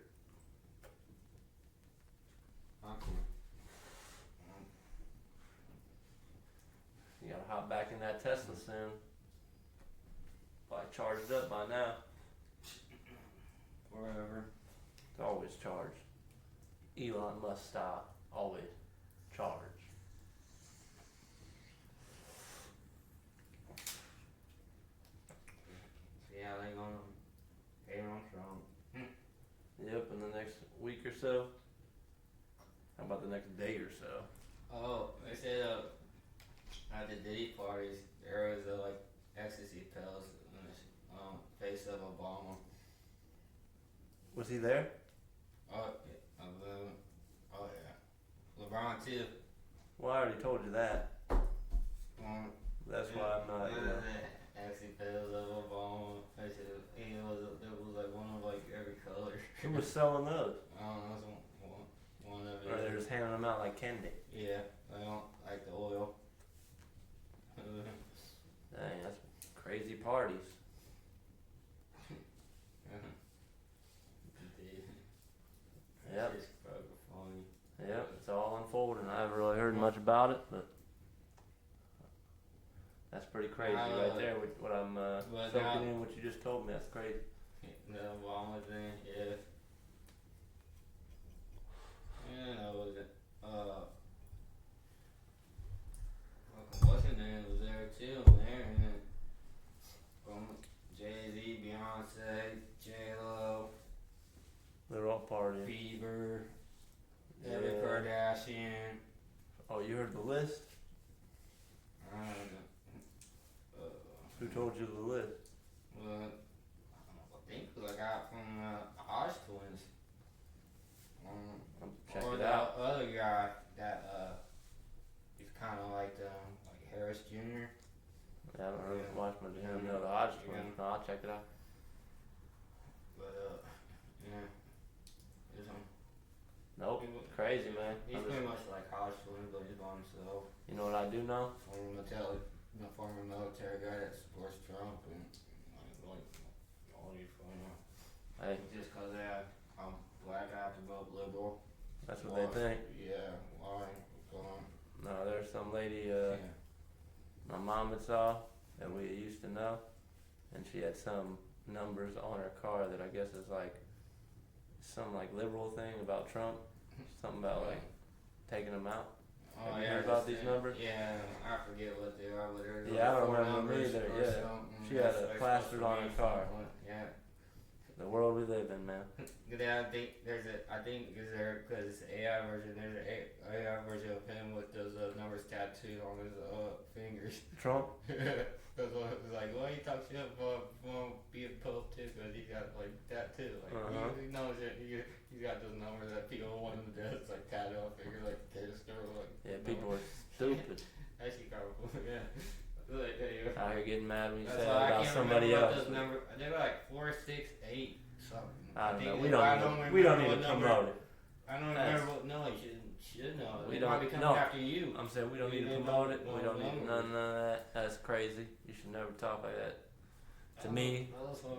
You gotta hop back in that Tesla soon. Probably charged up by now. Wherever. It's always charged. Elon Musk style. Always charged. Yeah, they gonna pay on Trump. Yep, in the next week or so. How about the next day or so? Oh, they said at the Diddy parties there was like ecstasy pills on the face of Obama. Was he there? Oh yeah, oh yeah, LeBron too. Well, I already told you that. That's why I'm not. Ecstasy pills of Obama. It was like one of like every color. Who was selling those? I don't know, one of it. Or they're just handing them out like candy. Yeah, I don't like the oil. Dang, that's crazy parties. Yep. It's fucking funny. Yep, it's all unfolding. I haven't really heard much about it, but That's pretty crazy right there. What I'm soaking in, what you just told me. That's crazy. The only thing, yeah. Yeah, was it? What's her name was there too? There, and from Jay-Z, Beyonce, J-Lo, They're all partying. Bieber, Every Kardashian. Oh, you heard the list? I don't know. Who told you the list? Well, I think I got from Hodge Twins. Check or it that out. other guy that he's kind of like Harris Jr. Yeah, I haven't heard much from him. No, the Hodge Twins. No, I'll check it out. But yeah, it's Nope, crazy man. He's pretty much like Hodge Twins, but he's by himself. You know what I do know? Former military guy that supports Trump and like all these Hey, just cause I'm black, I have to vote liberal. that's what they think. Yeah, why? What's going on? No, there's some lady my mom had saw that we used to know, and she had some numbers on her car that I guess is like some like liberal thing about Trump, something about like taking him out. Oh, Have you heard about these numbers? Yeah, I forget what they are, but they're Yeah, I don't remember them either. Yeah, she had it plastered on her car. Yeah. The world we live in, man. Yeah, I think because AI version, there's an AI version of him with those numbers tattooed on his fingers. Trump? That's what it was like, why you talk shit about being Pope too? Because he got like tattoo. Like, he knows it. He's got those numbers that people want him to do. It's like tattoo on fingers, like Taylor like. Yeah, people are stupid. Actually, kind of cool, yeah. Like, anyway. Out here getting mad when you That's say why about somebody else. Those numbers. They were like 4, 6, 8, something. I don't know. We don't need to promote it. I don't remember what. No, you should know. We They don't. might be coming No, after you. I'm saying we don't need to promote it. We don't need none of that. That's crazy. You should never talk like that. To me,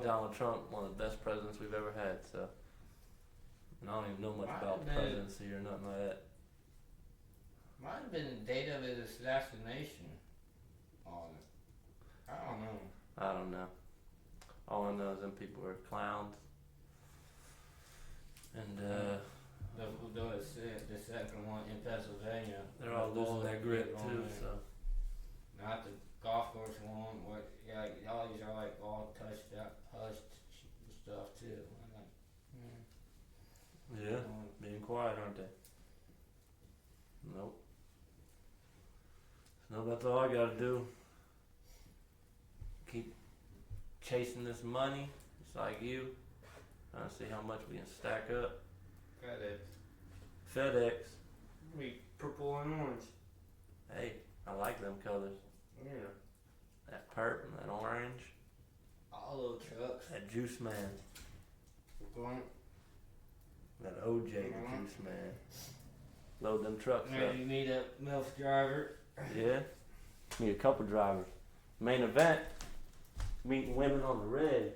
Donald Trump, one of the best presidents we've ever had. So, and I don't even know much about the presidency or nothing like that. Might have been the date of his assassination on it. I don't know. I don't know. All I know is them people are clowns. And the second one in Pennsylvania. they're all losing their grip too. So. Not the golf course one. All these are like all hushed stuff too. Yeah, being quiet, aren't they? Nope. No, that's all I gotta do. Keep chasing this money, just like you. Trying to see how much we can stack up. FedEx. Purple and orange. Hey, I like them colors. Yeah. That purple and that orange. All those trucks. That juice man. That OJ juice man. Load them trucks up. You need a MILF driver. Yeah. Need a couple drivers. MainEvent. Meeting women on the red.